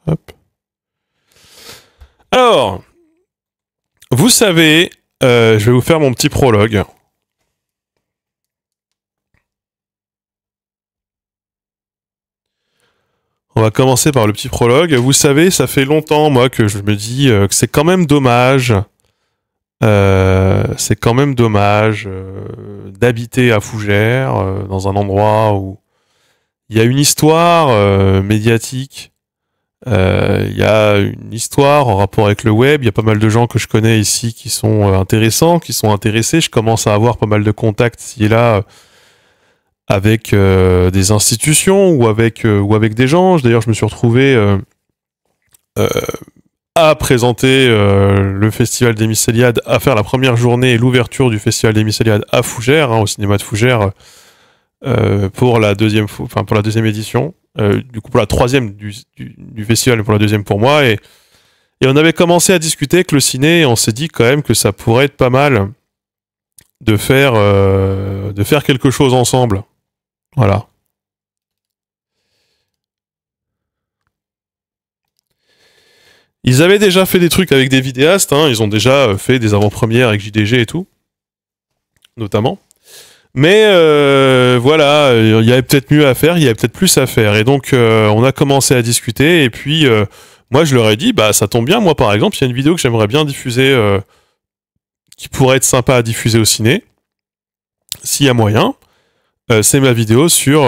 Hop. Alors, vous savez, je vais vous faire mon petit prologue. On va commencer par le petit prologue. Vous savez, ça fait longtemps, moi, que je me dis que c'est quand même dommage. C'est quand même dommage d'habiter à Fougères, dans un endroit où il y a une histoire médiatique. Il y a une histoire en rapport avec le web. Il y a pas mal de gens que je connais ici qui sont intéressants, qui sont intéressés. Je commence à avoir pas mal de contacts ici et là avec des institutions ou avec des gens. D'ailleurs, je me suis retrouvé à présenter le festival des Mycéliades, à faire la première journée et l'ouverture du festival des Mycéliades à Fougères, au cinéma de Fougères, pour la deuxième édition. Du coup, pour la troisième du festival et pour la deuxième pour moi. Et on avait commencé à discuter avec le ciné et on s'est dit quand même que ça pourrait être pas mal de faire quelque chose ensemble. Voilà. Ils avaient déjà fait des trucs avec des vidéastes, hein, ils ont déjà fait des avant-premières avec JDG et tout, notamment. Mais voilà, il y avait peut-être mieux à faire, il y avait peut-être plus à faire. Et donc, on a commencé à discuter, et puis moi, je leur ai dit, bah ça tombe bien, moi par exemple, il y a une vidéo que j'aimerais bien diffuser, qui pourrait être sympa à diffuser au ciné, s'il y a moyen. C'est ma vidéo sur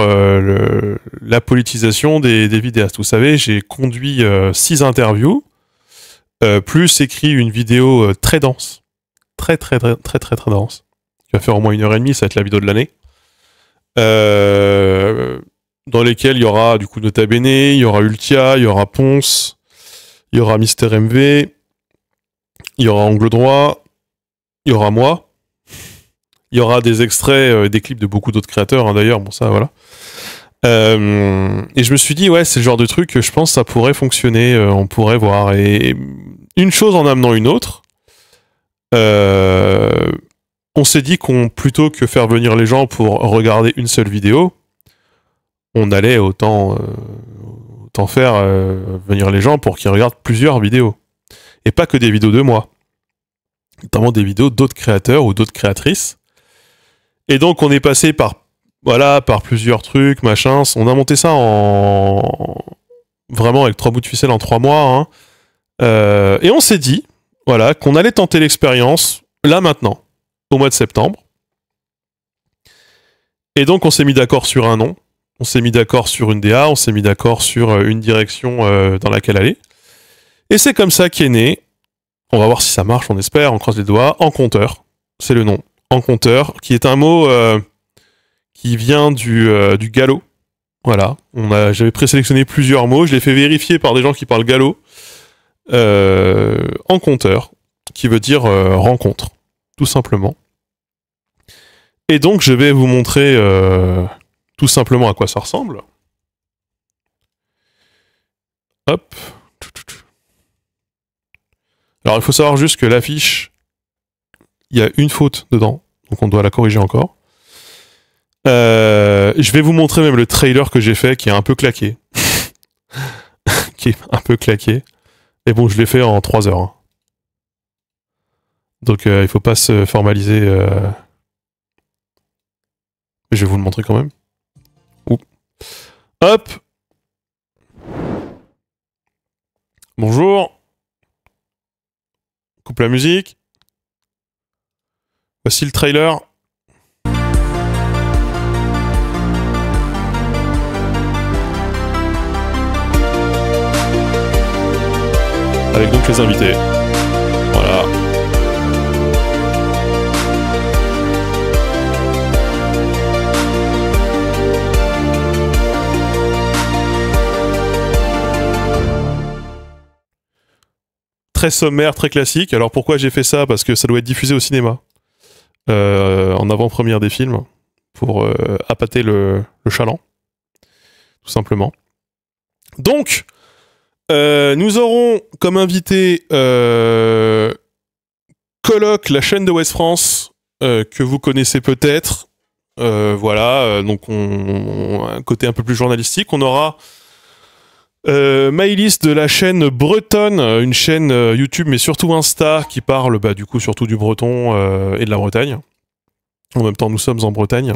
la politisation des vidéastes. Vous savez, j'ai conduit 6 interviews, plus écrit une vidéo très dense, très dense, qui va faire au moins 1h30, ça va être la vidéo de l'année, dans lesquelles il y aura du coup Nota Bene, il y aura Ultia, il y aura Ponce, il y aura Mister MV, il y aura Angle Droit, il y aura moi, il y aura des extraits, des clips de beaucoup d'autres créateurs, hein, d'ailleurs, bon ça voilà. Et je me suis dit, ouais, c'est le genre de truc que je pense que ça pourrait fonctionner, on pourrait voir. Et une chose en amenant une autre, on s'est dit qu'on, plutôt que faire venir les gens pour regarder une seule vidéo, on allait autant faire venir les gens pour qu'ils regardent plusieurs vidéos. Et pas que des vidéos de moi. Notamment des vidéos d'autres créateurs ou d'autres créatrices. Et donc on est passé par plusieurs trucs, machin. On a monté ça vraiment avec 3 bouts de ficelle en 3 mois. Hein. Et on s'est dit, voilà, qu'on allait tenter l'expérience, là maintenant, au mois de septembre. Et donc on s'est mis d'accord sur un nom, on s'est mis d'accord sur une DA, on s'est mis d'accord sur une direction dans laquelle aller. Et c'est comme ça qu'est né, on va voir si ça marche, on espère, on croise les doigts, En Compteur. C'est le nom, En Compteur, qui est un mot qui vient du gallo. Voilà, j'avais présélectionné plusieurs mots, je l'ai fait vérifier par des gens qui parlent gallo. En Compteur, qui veut dire rencontre, tout simplement. Et donc je vais vous montrer tout simplement à quoi ça ressemble. Hop. Alors il faut savoir juste que l'affiche, il y a une faute dedans, donc on doit la corriger encore. Je vais vous montrer même le trailer que j'ai fait, qui est un peu claqué. Et bon, je l'ai fait en 3 heures. Hein. Donc il faut pas se formaliser. Je vais vous le montrer quand même. Ouh. Hop. Bonjour. Coupe la musique. Voici le trailer. Avec donc les invités. Voilà. Très sommaire, très classique. Alors pourquoi j'ai fait ça? Parce que ça doit être diffusé au cinéma. En avant-première des films. Pour appâter le chaland. Tout simplement. Donc, nous aurons comme invité Coloc, la chaîne de West France, que vous connaissez peut-être. Voilà, donc un côté un peu plus journalistique. On aura Maëlys de la chaîne Bretonne, une chaîne YouTube mais surtout Insta qui parle du coup surtout du breton et de la Bretagne. En même temps, nous sommes en Bretagne.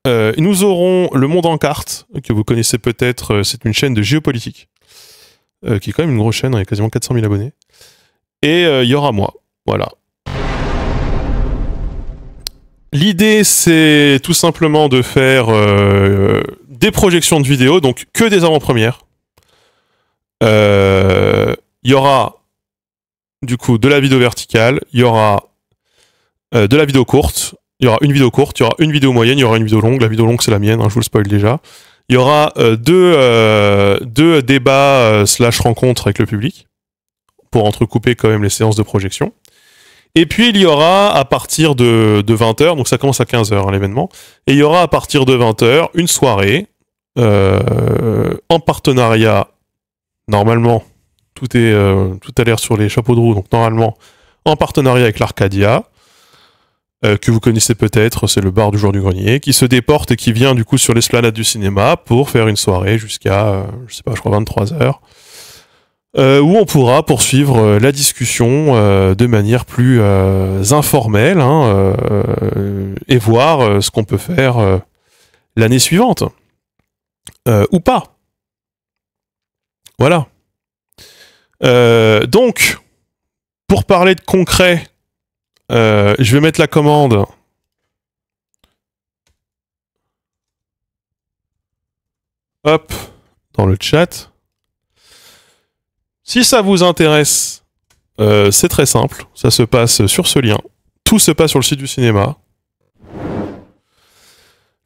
Nous aurons Le Monde en carte, que vous connaissez peut-être, c'est une chaîne de géopolitique, qui est quand même une grosse chaîne, il y a quasiment 400 000 abonnés. Et il y aura moi, voilà. L'idée, c'est tout simplement de faire des projections de vidéos, donc que des avant-premières. Il y aura du coup de la vidéo verticale, il y aura de la vidéo courte, il y aura une vidéo courte, il y aura une vidéo moyenne, il y aura une vidéo longue. La vidéo longue, c'est la mienne, hein, je vous le spoil déjà. Il y aura deux débats slash rencontres avec le public pour entrecouper quand même les séances de projection. Et puis il y aura à partir de 20h, donc ça commence à 15h l'événement, et il y aura à partir de 20h une soirée en partenariat, normalement, tout a l'air sur les chapeaux de roue, donc normalement en partenariat avec l'Arcadia, que vous connaissez peut-être, c'est le bar du jour du grenier, qui se déporte et qui vient du coup sur l'esplanade du cinéma pour faire une soirée jusqu'à, je sais pas, je crois 23h. Où on pourra poursuivre la discussion de manière plus informelle et voir ce qu'on peut faire l'année suivante. Ou pas. Voilà. Donc, pour parler de concret, je vais mettre la commande. Hop, dans le chat. Si ça vous intéresse, c'est très simple. Ça se passe sur ce lien. Tout se passe sur le site du cinéma.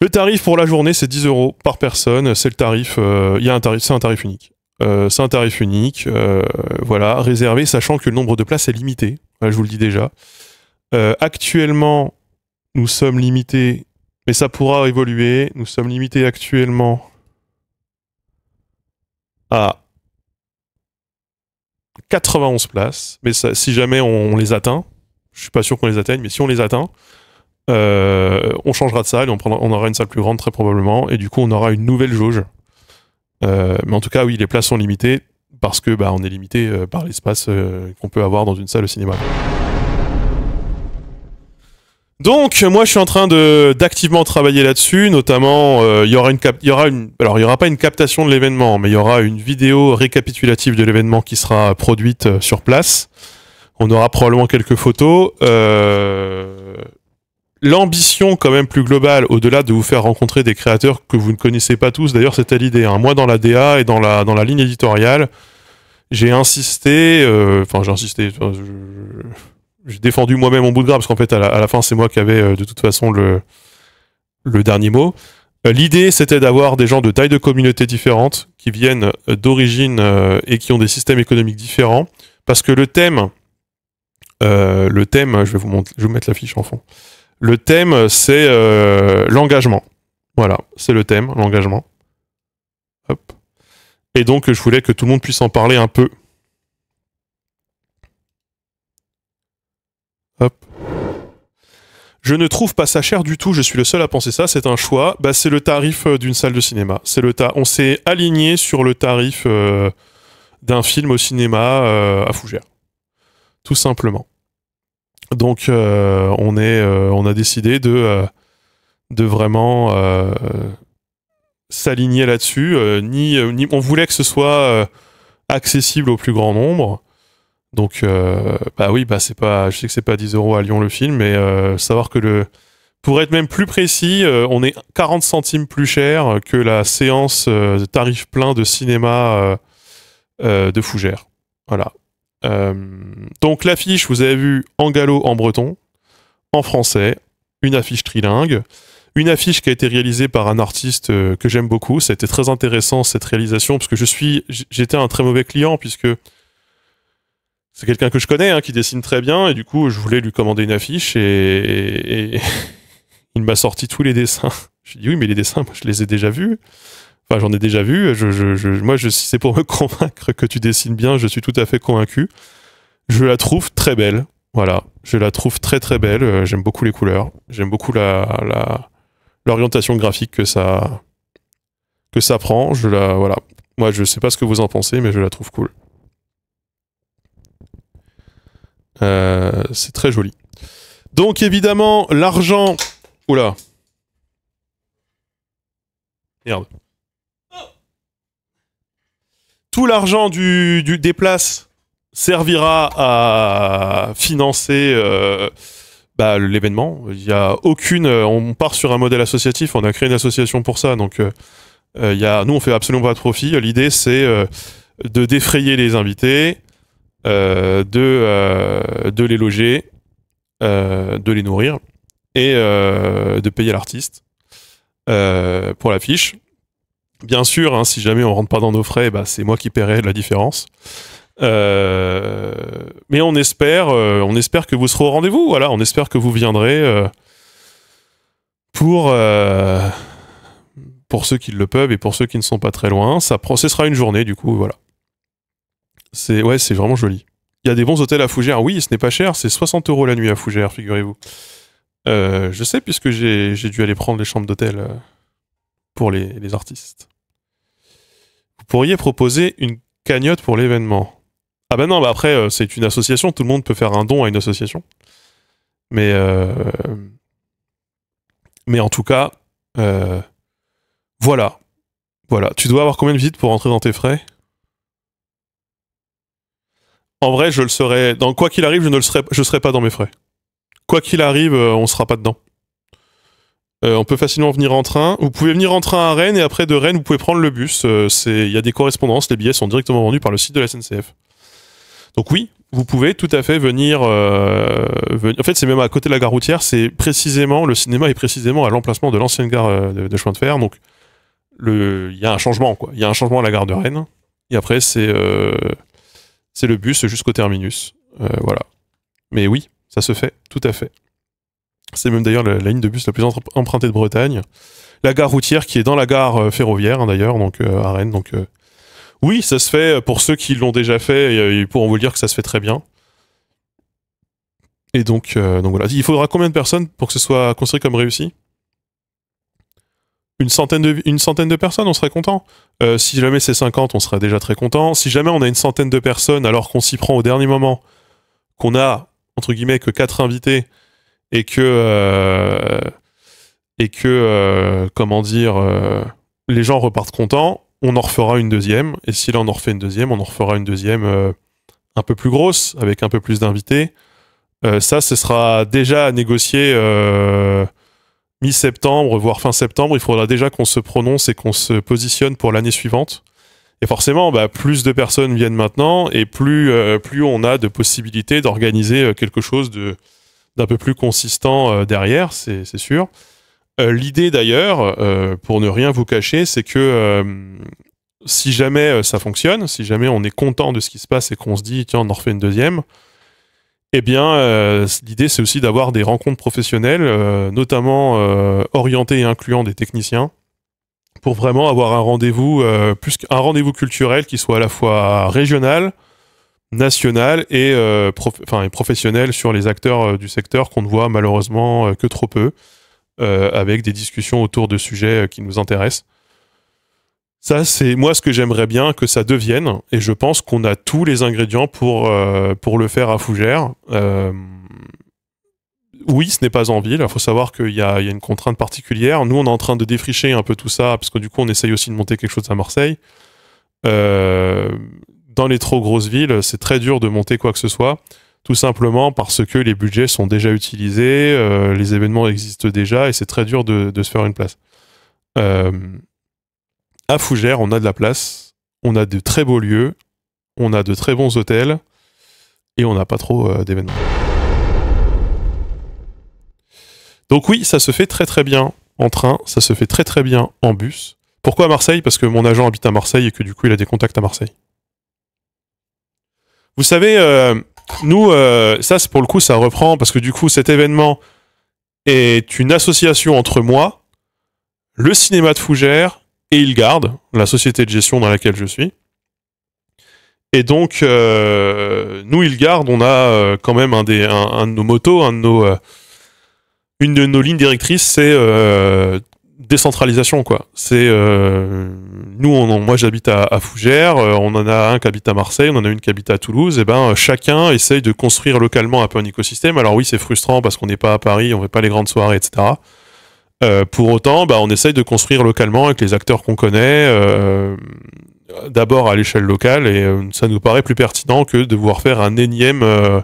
Le tarif pour la journée, c'est 10 € par personne. C'est le tarif. Il y a un tarif. C'est un tarif unique. C'est un tarif unique. Voilà, réservé, sachant que le nombre de places est limité. Je vous le dis déjà. Actuellement, nous sommes limités, mais ça pourra évoluer. Nous sommes limités actuellement à 91 places, mais ça, si jamais on les atteint, je suis pas sûr qu'on les atteigne, mais si on les atteint, on changera de salle et on aura une salle plus grande très probablement, et du coup on aura une nouvelle jauge. Mais en tout cas, oui, les places sont limitées parce que on est limité par l'espace qu'on peut avoir dans une salle de cinéma. Donc, moi, je suis en train d'activement travailler là-dessus, notamment, il y aura pas une captation de l'événement, mais il y aura une vidéo récapitulative de l'événement qui sera produite sur place. On aura probablement quelques photos. L'ambition, quand même plus globale, au-delà de vous faire rencontrer des créateurs que vous ne connaissez pas tous, d'ailleurs, c'était l'idée, hein. Moi, dans la DA et dans la ligne éditoriale, j'ai insisté, j'ai défendu moi-même mon bout de gras, parce qu'en fait, à la fin, c'est moi qui avais de toute façon le dernier mot. L'idée, c'était d'avoir des gens de taille de communauté différentes, qui viennent d'origine et qui ont des systèmes économiques différents, parce que le thème, je vais vous mettre la fiche en fond. Le thème, c'est l'engagement. Voilà, c'est le thème, l'engagement. Hop. Et donc, je voulais que tout le monde puisse en parler un peu. Hop. Je ne trouve pas ça cher du tout, je suis le seul à penser ça, c'est un choix. C'est le tarif d'une salle de cinéma. On s'est aligné sur le tarif d'un film au cinéma à Fougères. Tout simplement. Donc on a décidé de vraiment s'aligner là-dessus. On voulait que ce soit accessible au plus grand nombre. Donc c'est pas, je sais que c'est pas 10 € à Lyon le film, mais savoir que pour être même plus précis, on est 40 centimes plus cher que la séance de tarif plein de cinéma de Fougères. Voilà. Donc l'affiche, vous avez vu en gallo, en breton, en français, une affiche trilingue, une affiche qui a été réalisée par un artiste que j'aime beaucoup. Ça a été très intéressant cette réalisation, parce que j'étais un très mauvais client, puisque c'est quelqu'un que je connais, qui dessine très bien, et du coup je voulais lui commander une affiche, et il m'a sorti tous les dessins. Je lui ai dit oui, mais les dessins, moi, je les ai déjà vus. Enfin, j'en ai déjà vu. Si c'est pour me convaincre que tu dessines bien, je suis tout à fait convaincu. Je la trouve très belle. Voilà. Je la trouve très très belle. J'aime beaucoup les couleurs. J'aime beaucoup l'orientation graphique que ça que ça prend. Voilà. Moi, je sais pas ce que vous en pensez, mais je la trouve cool. C'est très joli. Donc évidemment, l'argent... Oula. Merde. Tout l'argent des places servira à financer l'événement. Il y a aucune... on part sur un modèle associatif, on a créé une association pour ça, donc nous on fait absolument pas de profit. L'idée c'est de défrayer les invités, de les loger, de les nourrir et de payer l'artiste pour l'affiche. Bien sûr, hein, si jamais on rentre pas dans nos frais, c'est moi qui paierai la différence. Mais on espère que vous serez au rendez-vous. Voilà, on espère que vous viendrez pour ceux qui le peuvent et pour ceux qui ne sont pas très loin. Ce sera une journée, du coup, voilà. C'est vraiment joli. Il y a des bons hôtels à Fougères. Oui, ce n'est pas cher, c'est 60 € la nuit à Fougères, figurez-vous. Je sais, puisque j'ai dû aller prendre les chambres d'hôtel pour les artistes. Vous pourriez proposer une cagnotte pour l'événement. Ah bah non, après, c'est une association, tout le monde peut faire un don à une association. Mais en tout cas, voilà. Voilà. Tu dois avoir combien de visites pour rentrer dans tes frais ? En vrai, je le serai. Quoi qu'il arrive, je serai pas dans mes frais. Quoi qu'il arrive, on sera pas dedans. On peut facilement venir en train. Vous pouvez venir en train à Rennes et après de Rennes, vous pouvez prendre le bus. Il y a des correspondances, les billets sont directement vendus par le site de la SNCF. Donc oui, vous pouvez tout à fait venir. En fait, c'est même à côté de la gare routière. Le cinéma est précisément à l'emplacement de l'ancienne gare de chemin de fer. Donc il y a un changement, quoi. Il y a un changement à la gare de Rennes. Et après, c'est le bus jusqu'au terminus. Voilà. Mais oui, ça se fait, tout à fait. C'est même d'ailleurs la ligne de bus la plus empruntée de Bretagne. La gare routière qui est dans la gare ferroviaire, hein, d'ailleurs, donc à Rennes. Donc oui, ça se fait. Pour ceux qui l'ont déjà fait, ils pourront vous le dire que ça se fait très bien. Et donc voilà. Il faudra combien de personnes pour que ce soit considéré comme réussi ? Une centaine de personnes, on serait content. Si jamais c'est 50, on serait déjà très content. Si jamais on a une centaine de personnes, alors qu'on s'y prend au dernier moment, qu'on a, entre guillemets, que 4 invités, et que les gens repartent contents, on en refera une deuxième. Et si là on en refait une deuxième, on en refera une deuxième un peu plus grosse, avec un peu plus d'invités. Ça, ce sera déjà à négocier mi-septembre, voire fin septembre. Il faudra déjà qu'on se prononce et qu'on se positionne pour l'année suivante. Et forcément, plus de personnes viennent maintenant, et plus on a de possibilités d'organiser quelque chose d'un peu plus consistant derrière, c'est sûr. L'idée d'ailleurs, pour ne rien vous cacher, c'est que si jamais ça fonctionne, si jamais on est content de ce qui se passe et qu'on se dit tiens on en refait une deuxième, eh bien l'idée c'est aussi d'avoir des rencontres professionnelles, notamment orientées et incluant des techniciens, pour vraiment avoir un rendez-vous, plus qu'un rendez-vous culturel qui soit à la fois régional, national et professionnel sur les acteurs du secteur qu'on ne voit malheureusement que trop peu, avec des discussions autour de sujets qui nous intéressent. Ça, c'est moi ce que j'aimerais bien que ça devienne, et je pense qu'on a tous les ingrédients pour le faire à Fougères. Oui, ce n'est pas en ville, il faut savoir qu'il y a une contrainte particulière. Nous, on est en train de défricher un peu tout ça, parce que du coup, on essaye aussi de monter quelque chose à Marseille. Dans les trop grosses villes, c'est très dur de monter quoi que ce soit, tout simplement parce que les budgets sont déjà utilisés, les événements existent déjà, et c'est très dur de se faire une place. À Fougères, on a de la place, on a de très beaux lieux, on a de très bons hôtels, et on n'a pas trop d'événements. Donc oui, ça se fait très très bien en train, ça se fait très très bien en bus. Pourquoi à Marseille ? Parce que mon agent habite à Marseille et que du coup il a des contacts à Marseille. Vous savez, nous, ça c'est pour le coup ça reprend, parce que du coup cet événement est une association entre moi, le cinéma de Fougères et Ilgarde, la société de gestion dans laquelle je suis. Et donc, nous, Ilgarde, on a quand même un de nos motos, une de nos lignes directrices, c'est décentralisation, quoi. C'est nous, moi j'habite à Fougères, on en a un qui habite à Marseille, on en a une qui habite à Toulouse, et ben chacun essaye de construire localement un peu un écosystème. Alors oui, c'est frustrant parce qu'on n'est pas à Paris, on fait pas les grandes soirées, etc. Pour autant, bah, on essaye de construire localement avec les acteurs qu'on connaît, d'abord à l'échelle locale, et ça nous paraît plus pertinent que de devoir faire un énième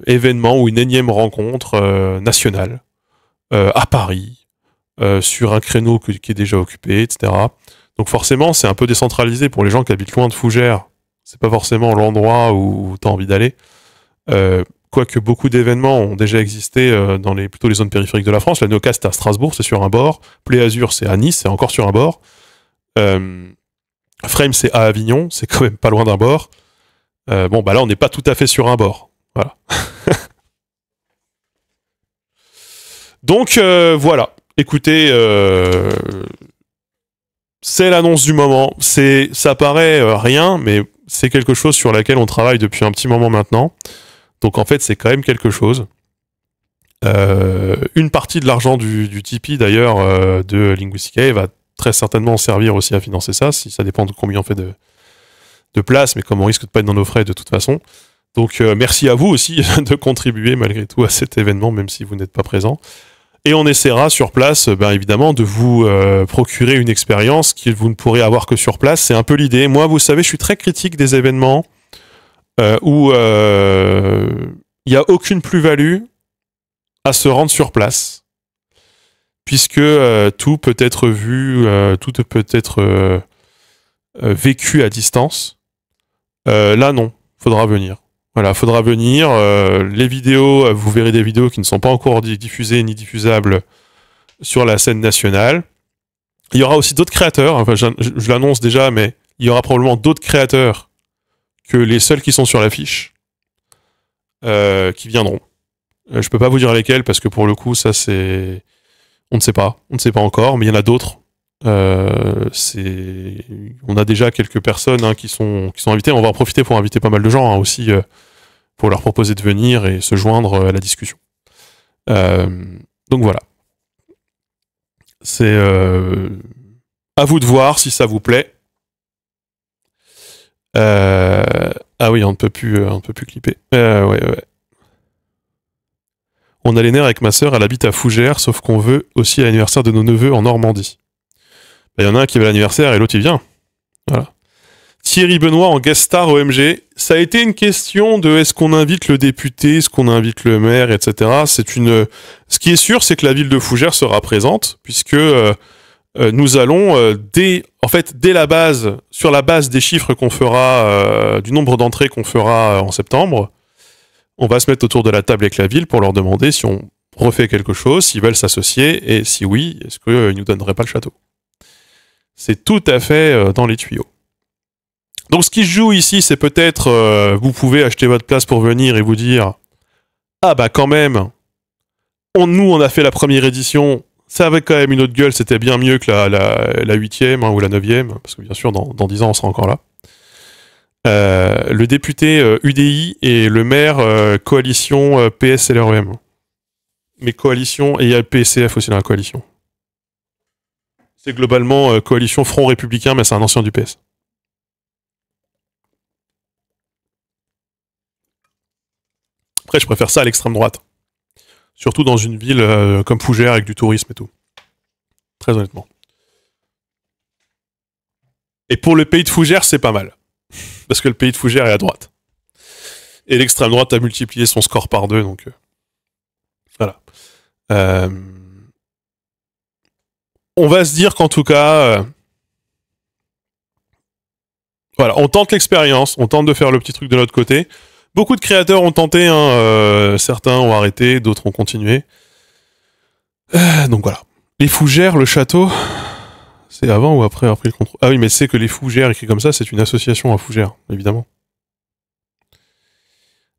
événement ou une énième rencontre nationale à Paris, sur un créneau qui est déjà occupé, etc. Donc forcément, c'est un peu décentralisé pour les gens qui habitent loin de Fougères. C'est pas forcément l'endroit où tu as envie d'aller. Quoique beaucoup d'événements ont déjà existé dans plutôt les zones périphériques de la France. La NeoCast à Strasbourg, c'est sur un bord. Play Azure, c'est à Nice, c'est encore sur un bord. Frame, c'est à Avignon, c'est quand même pas loin d'un bord. Bon, bah là, on n'est pas tout à fait sur un bord. Voilà. Donc, voilà. Écoutez, c'est l'annonce du moment. Ça paraît rien, mais c'est quelque chose sur laquelle on travaille depuis un petit moment maintenant. Donc en fait, c'est quand même quelque chose. Une partie de l'argent du Tipeee, d'ailleurs, de Linguistica va très certainement servir aussi à financer ça, si ça dépend de combien on fait de place, mais comme on risque de pas être dans nos frais de toute façon. Donc merci à vous aussi de contribuer malgré tout à cet événement, même si vous n'êtes pas présent. Et on essaiera sur place, évidemment, de vous procurer une expérience que vous ne pourrez avoir que sur place. C'est un peu l'idée. Moi, vous savez, je suis très critique des événements où il n'y a aucune plus-value à se rendre sur place, puisque tout peut être vu, tout peut être vécu à distance. Là, non, faudra venir. Voilà, faudra venir. Les vidéos, vous verrez des vidéos qui ne sont pas encore diffusées ni diffusables sur la scène nationale. Il y aura aussi d'autres créateurs, enfin, je l'annonce déjà, mais il y aura probablement d'autres créateurs que les seuls qui sont sur l'affiche qui viendront. Je peux pas vous dire lesquels parce que pour le coup, ça c'est... On ne sait pas encore, mais il y en a d'autres. On a déjà quelques personnes qui sont invitées. On va en profiter pour inviter pas mal de gens aussi, pour leur proposer de venir et se joindre à la discussion. Donc voilà. C'est à vous de voir si ça vous plaît. Ah oui, on ne peut plus clipper. Ouais. On a les nerfs avec ma sœur, elle habite à Fougères, sauf qu'on veut aussi l'anniversaire de nos neveux en Normandie. Il y en a un qui veut l'anniversaire et l'autre il vient. Voilà. Thierry Benoît en guest star OMG. Ça a été une question de est-ce qu'on invite le député, est-ce qu'on invite le maire, etc. Ce qui est sûr, c'est que la ville de Fougères sera présente, puisque nous allons, dès la base, sur la base des chiffres qu'on fera, du nombre d'entrées qu'on fera en septembre, on va se mettre autour de la table avec la ville pour leur demander si on refait quelque chose, s'ils veulent s'associer, et si oui, est-ce qu'ils nous donneraient pas le château. C'est tout à fait dans les tuyaux. Donc ce qui se joue ici, c'est peut-être, vous pouvez acheter votre place pour venir et vous dire « Ah bah quand même, nous on a fait la première édition, ça avait quand même une autre gueule, c'était bien mieux que la 8e ou la 9e, parce que bien sûr dans 10 ans on sera encore là. » Le député UDI et le maire coalition PS-LREM. Mais coalition, et il y a le PCF aussi dans la coalition. C'est globalement coalition Front Républicain, mais c'est un ancien du PS. Après, je préfère ça à l'extrême droite. Surtout dans une ville comme Fougères avec du tourisme et tout. Très honnêtement. Et pour le pays de Fougères, c'est pas mal. Parce que le pays de Fougères est à droite. Et l'extrême droite a multiplié son score par 2, donc... voilà. On va se dire qu'en tout cas... voilà, on tente l'expérience, on tente de faire le petit truc de notre côté. Beaucoup de créateurs ont tenté, certains ont arrêté, d'autres ont continué. Donc voilà. Les Fougères, le château... C'est avant ou après avoir pris le contrôle? Ah oui, mais c'est que les Fougères, écrit comme ça, c'est une association à Fougères, évidemment.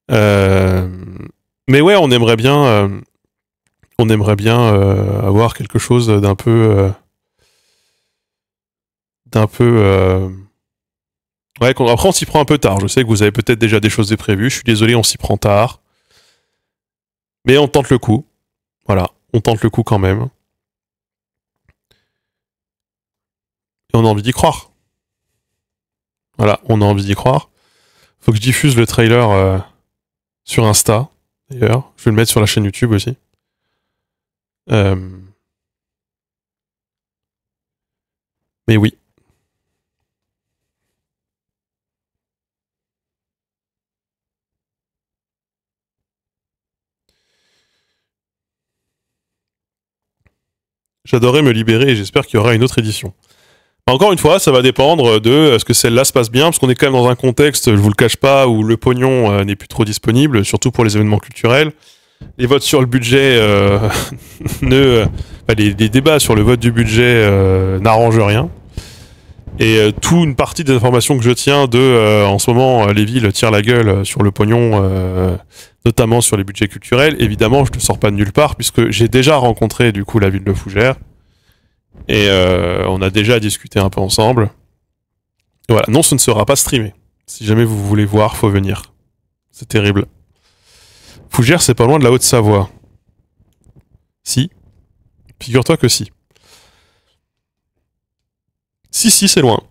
Mais ouais, on aimerait bien avoir quelque chose d'un peu... Ouais, après on s'y prend un peu tard. Je sais que vous avez peut-être déjà des choses de prévues. Je suis désolé, on s'y prend tard. Mais on tente le coup. Voilà, on tente le coup quand même. Et on a envie d'y croire. Voilà, on a envie d'y croire. Faut que je diffuse le trailer sur Insta, d'ailleurs. Je vais le mettre sur la chaîne YouTube aussi. Mais oui. J'adorerais me libérer et j'espère qu'il y aura une autre édition. Encore une fois, ça va dépendre de est-ce que celle-là se passe bien, parce qu'on est quand même dans un contexte, je vous le cache pas, où le pognon n'est plus trop disponible, surtout pour les événements culturels. Les votes sur le budget les débats sur le vote du budget n'arrangent rien. Et toute une partie des informations que je tiens en ce moment, les villes tirent la gueule sur le pognon, notamment sur les budgets culturels. Évidemment, je ne le sors pas de nulle part, puisque j'ai déjà rencontré du coup la ville de Fougères. Et on a déjà discuté un peu ensemble. Et voilà, non, ce ne sera pas streamé. Si jamais vous voulez voir, faut venir. C'est terrible. Fougères, c'est pas loin de la Haute-Savoie. Si. Figure-toi que si. Si, c'est loin.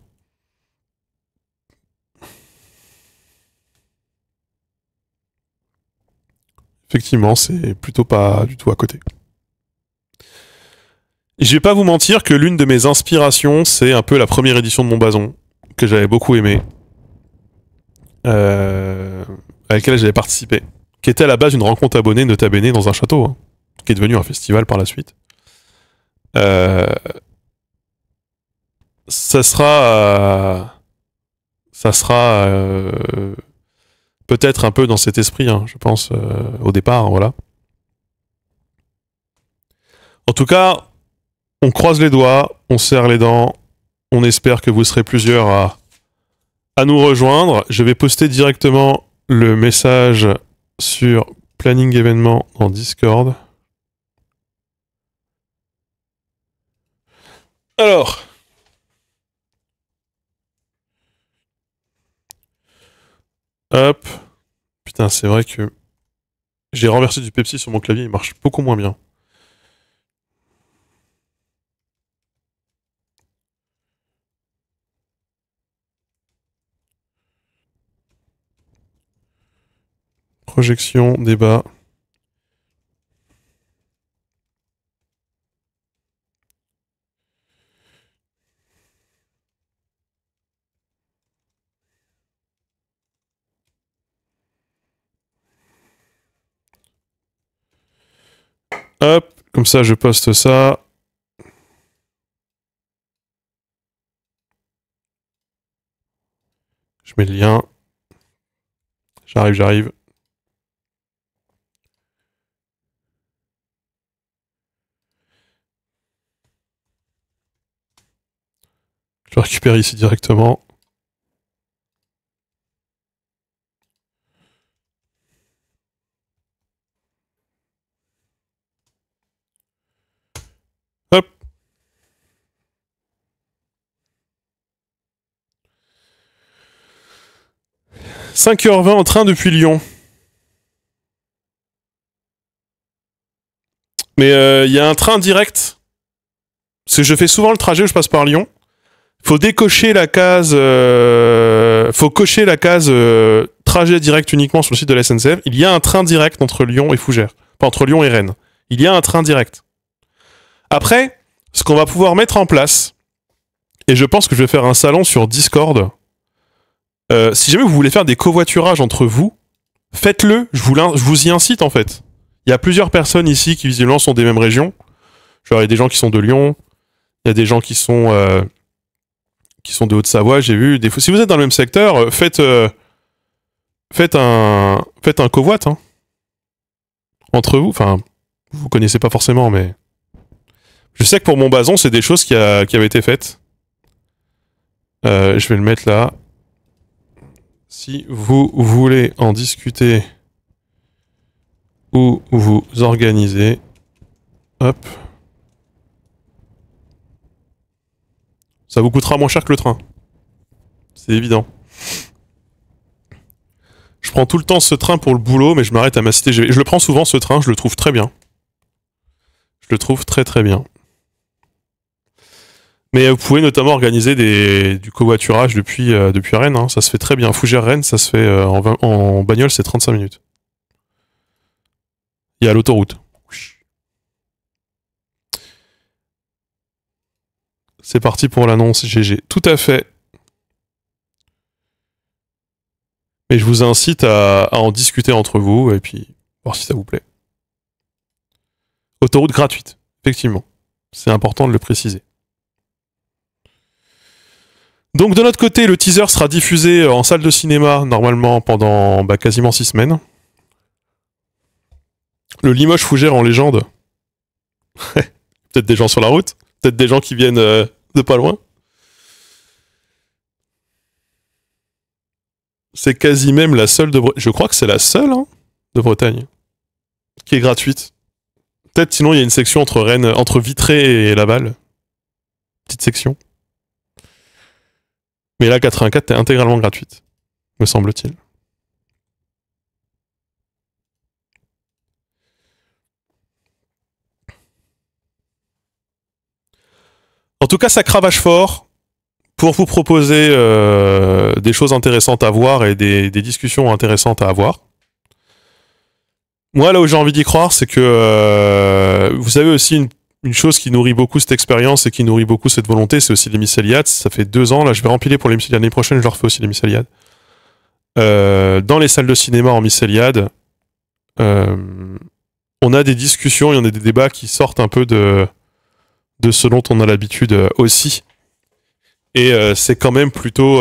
Effectivement, c'est plutôt pas du tout à côté. Et je vais pas vous mentir que l'une de mes inspirations, c'est un peu la première édition de Montbazon, que j'avais beaucoup aimé, à laquelle j'avais participé, qui était à la base une rencontre abonnée de Tabéné dans un château, hein, qui est devenu un festival par la suite. Ça sera peut-être un peu dans cet esprit, hein, je pense, au départ, voilà. En tout cas, on croise les doigts, on serre les dents, on espère que vous serez plusieurs à nous rejoindre. Je vais poster directement le message sur Planning événement en Discord. Alors, hop. Putain, c'est vrai que j'ai renversé du Pepsi sur mon clavier, il marche beaucoup moins bien. Projection, débat. Hop, comme ça je poste ça. Je mets le lien. J'arrive. Je le récupère ici directement. Hop. « 5h20 en train depuis Lyon. » Mais il y a un train direct. Parce que je fais souvent le trajet où je passe par Lyon. Faut décocher la case. Faut cocher la case trajet direct uniquement sur le site de la SNCF. Il y a un train direct entre Lyon et Fougères. Pas entre Lyon et Rennes. Il y a un train direct. Après, ce qu'on va pouvoir mettre en place, et je pense que je vais faire un salon sur Discord. Si jamais vous voulez faire des covoiturages entre vous, faites-le. Je vous y incite en fait. Il y a plusieurs personnes ici qui visiblement sont des mêmes régions. Genre, il y a des gens qui sont de Lyon. Il y a des gens qui sont de Haute-Savoie. J'ai vu des fois. Si vous êtes dans le même secteur, faites un covoit hein, entre vous. Enfin, vous connaissez pas forcément, mais je sais que pour Montbazon, c'est des choses qui avaient été faites. Je vais le mettre là. Si vous voulez en discuter ou vous organiser, hop. Ça vous coûtera moins cher que le train. C'est évident. Je prends tout le temps ce train pour le boulot, mais je m'arrête à ma cité. Je le prends souvent ce train, je le trouve très bien. Je le trouve très très bien. Mais vous pouvez notamment organiser du covoiturage depuis Rennes. Hein. Ça se fait très bien. Fougères-Rennes, ça se fait en bagnole, c'est 35 minutes. Il y a l'autoroute. C'est parti pour l'annonce GG. Tout à fait. Et je vous incite à en discuter entre vous et puis voir si ça vous plaît. Autoroute gratuite, effectivement. C'est important de le préciser. Donc de notre côté, le teaser sera diffusé en salle de cinéma, normalement pendant quasiment 6 semaines. Le Limoges Fougères en légende. Peut-être des gens sur la route, peut-être des gens qui viennent de pas loin. C'est quasi même la seule de Bretagne. Je crois que c'est la seule de Bretagne qui est gratuite. Peut-être sinon il y a une section entre Vitré et Laval. Petite section. Mais la 84 est intégralement gratuite, me semble-t-il. En tout cas, ça cravache fort pour vous proposer des choses intéressantes à voir et des discussions intéressantes à avoir. Moi, là où j'ai envie d'y croire, c'est que vous savez aussi une chose qui nourrit beaucoup cette expérience et qui nourrit beaucoup cette volonté, c'est aussi les Mycéliades. Ça fait 2 ans, là, je vais rempiler pour les Mycéliades. L'année prochaine, je leur fais aussi les Mycéliades. Dans les salles de cinéma en Mycéliades, on a des discussions et on a des débats qui sortent un peu de ce dont on a l'habitude aussi. Et c'est quand même plutôt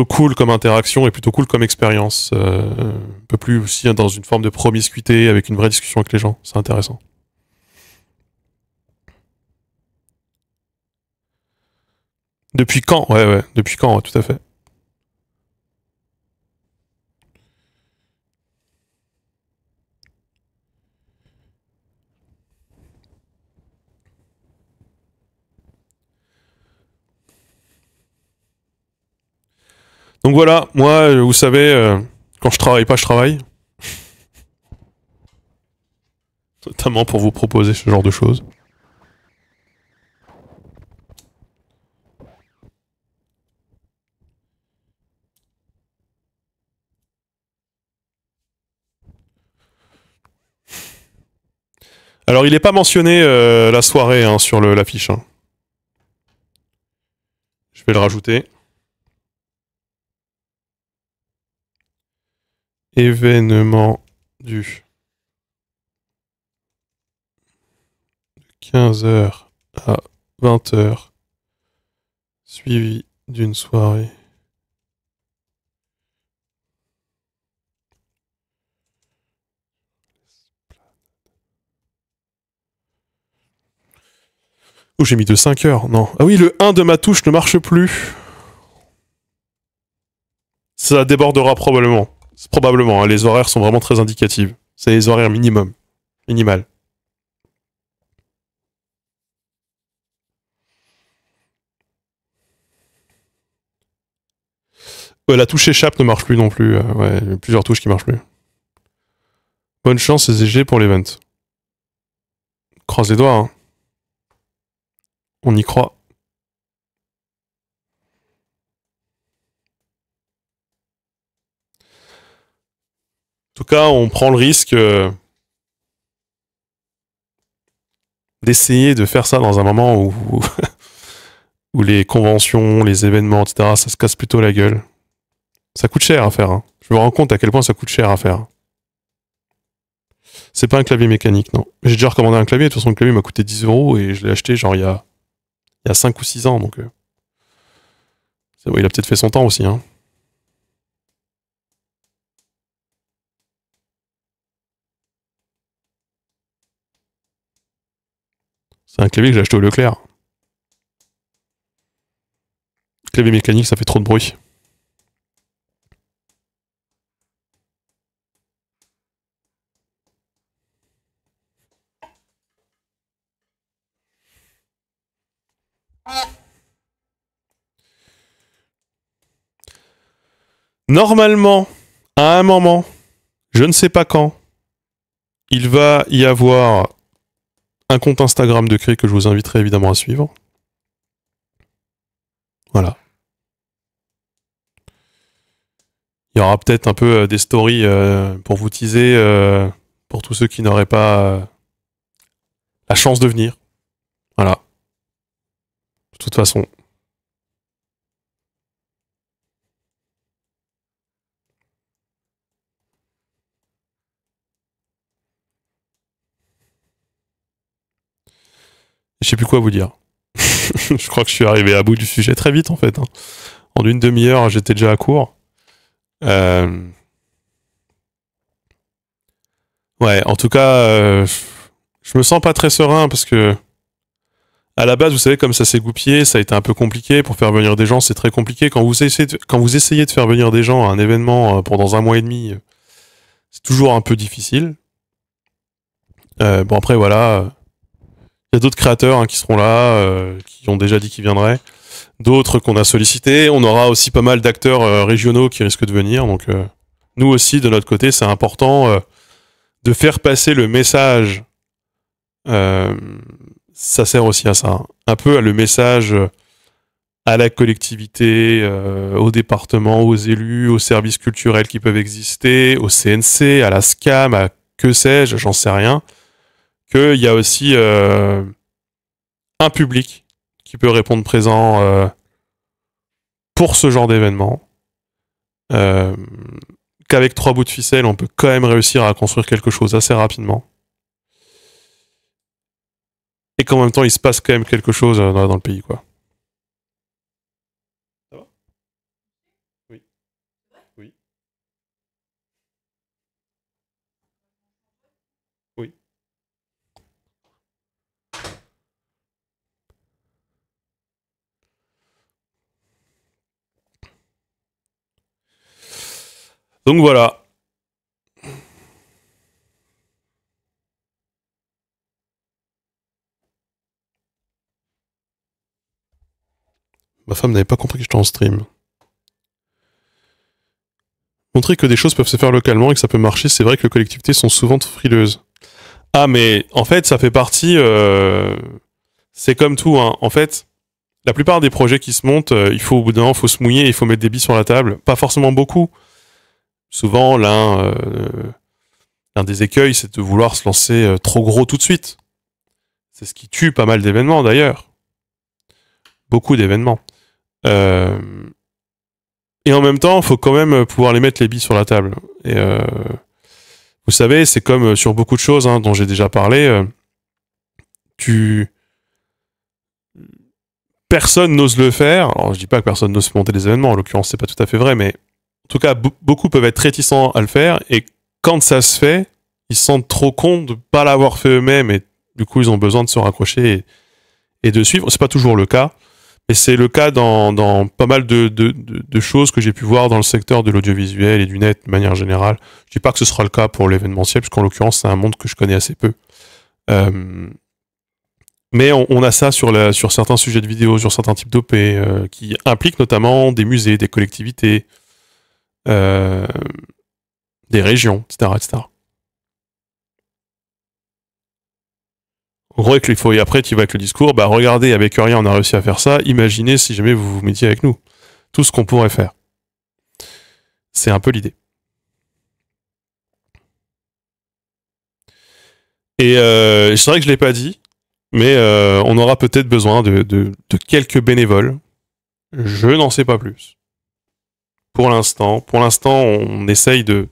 cool comme interaction et plutôt cool comme expérience. Un peu plus aussi dans une forme de promiscuité avec une vraie discussion avec les gens. C'est intéressant. Depuis quand? Ouais, depuis quand, ouais, tout à fait. Donc voilà, moi, vous savez, quand je travaille pas, je travaille. Notamment pour vous proposer ce genre de choses. Alors, il n'est pas mentionné la soirée sur l'affiche. Je vais le rajouter. Événement du 15h à 20h, suivi d'une soirée. Oh, j'ai mis de 5 heures, non. Ah oui, le 1 de ma touche ne marche plus. Ça débordera probablement. Probablement, hein, les horaires sont vraiment très indicatives. C'est les horaires minimal. Ouais, la touche échappe ne marche plus non plus. Ouais, il y a plusieurs touches qui marchent plus. Bonne chance SSG pour l'event. Croise les doigts, hein. On y croit. En tout cas, on prend le risque d'essayer de faire ça dans un moment où les conventions, les événements, etc., ça se casse plutôt la gueule. Ça coûte cher à faire. Hein. Je me rends compte à quel point ça coûte cher à faire. C'est pas un clavier mécanique, non. J'ai déjà recommandé un clavier. De toute façon, le clavier m'a coûté 10 € et je l'ai acheté genre il y a 5 ou 6 ans. Donc, ouais, il a peut-être fait son temps aussi. Hein. C'est un clavier que j'ai acheté au Leclerc. Clavier mécanique, ça fait trop de bruit. Normalement, à un moment, je ne sais pas quand, il va y avoir un compte Instagram de Cré que je vous inviterai évidemment à suivre. Voilà. Il y aura peut-être un peu des stories pour vous teaser pour tous ceux qui n'auraient pas la chance de venir. Voilà. De toute façon. Je sais plus quoi vous dire. Je crois que je suis arrivé à bout du sujet très vite en fait. Hein. En une demi-heure, j'étais déjà à court. Ouais, en tout cas, je me sens pas très serein parce que à la base, vous savez, comme ça s'est goupillé, ça a été un peu compliqué. Pour faire venir des gens, c'est très compliqué. Quand vous essayez de faire venir des gens à un événement pendant un mois et demi, c'est toujours un peu difficile. Bon après voilà, il y a d'autres créateurs qui seront là, qui ont déjà dit qu'ils viendraient. D'autres qu'on a sollicités. On aura aussi pas mal d'acteurs régionaux qui risquent de venir. Donc nous aussi, de notre côté, c'est important de faire passer le message. Ça sert aussi à ça. Hein. Un peu à le message à la collectivité, au département, aux élus, aux services culturels qui peuvent exister, au CNC, à la SCAM, à que sais-je, j'en sais rien, qu'il y a aussi un public qui peut répondre présent pour ce genre d'événement. Qu'avec 3 bouts de ficelle, on peut quand même réussir à construire quelque chose assez rapidement. Et qu'en même temps, il se passe quand même quelque chose dans le pays, quoi. Ça va? Oui. Oui. Oui. Donc voilà. Ma femme n'avait pas compris que j'étais en stream. Montrer que des choses peuvent se faire localement et que ça peut marcher, c'est vrai que les collectivités sont souvent frileuses. Ah, mais en fait, ça fait partie. C'est comme tout. Hein. En fait, la plupart des projets qui se montent, il faut au bout d'un moment, faut se mouiller, il faut mettre des billes sur la table. Pas forcément beaucoup. Souvent, l'un des écueils, c'est de vouloir se lancer trop gros tout de suite. C'est ce qui tue pas mal d'événements d'ailleurs. Beaucoup d'événements. Euh, et en même temps, il faut quand même pouvoir les mettre les billes sur la table. Et vous savez, c'est comme sur beaucoup de choses dont j'ai déjà parlé. Tu Personne n'ose le faire. Alors je dis pas que personne n'ose monter des événements. En l'occurrence, c'est pas tout à fait vrai, mais en tout cas, beaucoup peuvent être réticents à le faire. Et quand ça se fait, ils se sentent trop cons de pas l'avoir fait eux-mêmes. Et du coup, ils ont besoin de se raccrocher et de suivre. C'est pas toujours le cas. Et c'est le cas dans pas mal de choses que j'ai pu voir dans le secteur de l'audiovisuel et du net de manière générale. Je dis pas que ce sera le cas pour l'événementiel, puisqu'en l'occurrence, c'est un monde que je connais assez peu. Mais on a ça sur certains sujets de vidéos, sur certains types d'OP, qui impliquent notamment des musées, des collectivités, euh, des régions, etc., etc. En gros, il faut, et après, tu vas avec le discours, bah regardez, avec rien, on a réussi à faire ça, imaginez si jamais vous vous mettiez avec nous. Tout ce qu'on pourrait faire. C'est un peu l'idée. Et c'est vrai que je l'ai pas dit, mais on aura peut-être besoin de quelques bénévoles. Je n'en sais pas plus. Pour l'instant, on essaye de.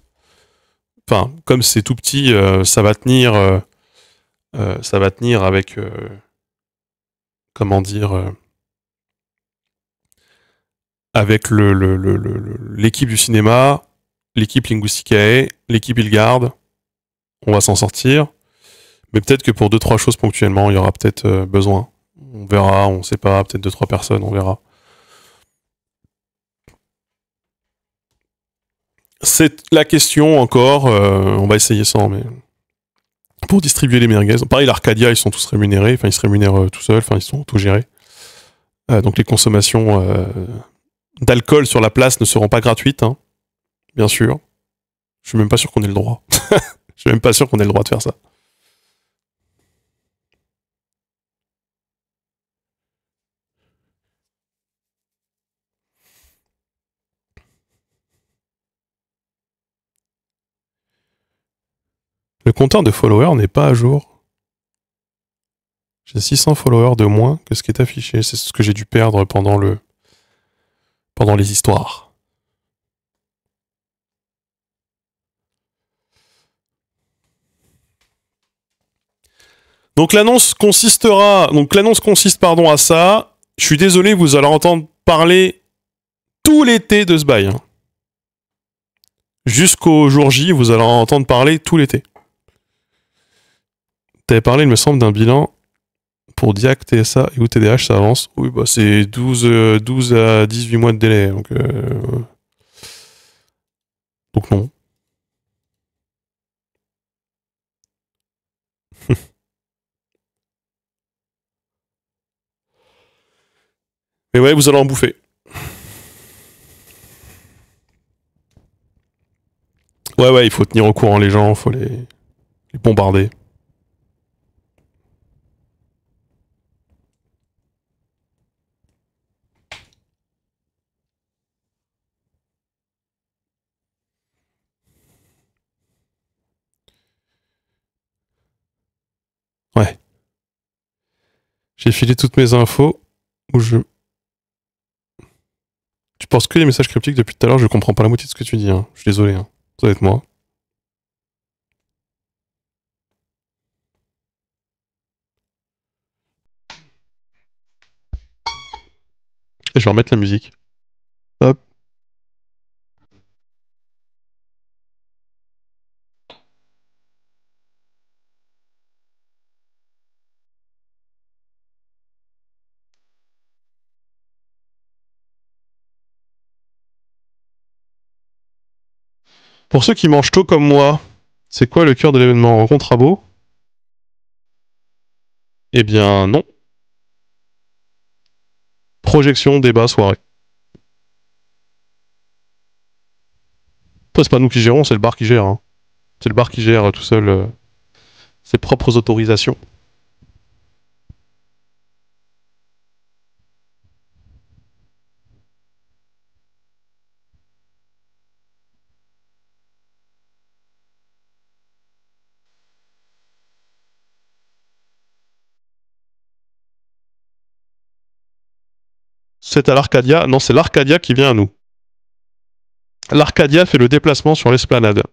Enfin, comme c'est tout petit, ça va tenir. Ça va tenir avec. Comment dire avec l'équipe du cinéma, l'équipe Linguisticae, l'équipe Ilgarde. On va s'en sortir. Mais peut-être que pour 2-3 choses ponctuellement, il y aura peut-être besoin. On verra, on sait pas, peut-être 2-3 personnes, on verra. C'est la question encore, on va essayer sans, mais pour distribuer les merguez. Pareil, l'Arcadia, ils sont tous rémunérés, enfin ils se rémunèrent tout seuls, enfin ils sont tout gérés. Donc les consommations d'alcool sur la place ne seront pas gratuites, hein, bien sûr. Je suis même pas sûr qu'on ait le droit. Je suis même pas sûr qu'on ait le droit de faire ça. Le compteur de followers n'est pas à jour. J'ai 600 followers de moins que ce qui est affiché. C'est ce que j'ai dû perdre pendant les histoires. Donc l'annonce consiste à ça. Je suis désolé, vous allez entendre parler tout l'été de ce bail. Hein. Jusqu'au jour J, vous allez en entendre parler tout l'été. T'avais parlé, il me semble, d'un bilan pour Diac, TSA et UTDH, ça avance. Oui, bah c'est 12 à 18 mois de délai. Donc non. Mais ouais, vous allez en bouffer. Ouais, il faut tenir au courant les gens, faut les bombarder. Ouais. J'ai filé toutes mes infos. Tu penses que les messages cryptiques depuis tout à l'heure, je comprends pas la moitié de ce que tu dis. Hein. Je suis désolé. Hein. Ça va être moi. Et je vais remettre la musique. Hop. Pour ceux qui mangent tôt comme moi, c'est quoi le cœur de l'événement? Rencontre à beau? Eh bien, non. Projection, débat, soirée. Après, c'est pas nous qui gérons, c'est le bar qui gère. Hein. C'est le bar qui gère tout seul ses propres autorisations. C'est à l'Arcadia. Non, c'est l'Arcadia qui vient à nous. L'Arcadia fait le déplacement sur l'esplanade.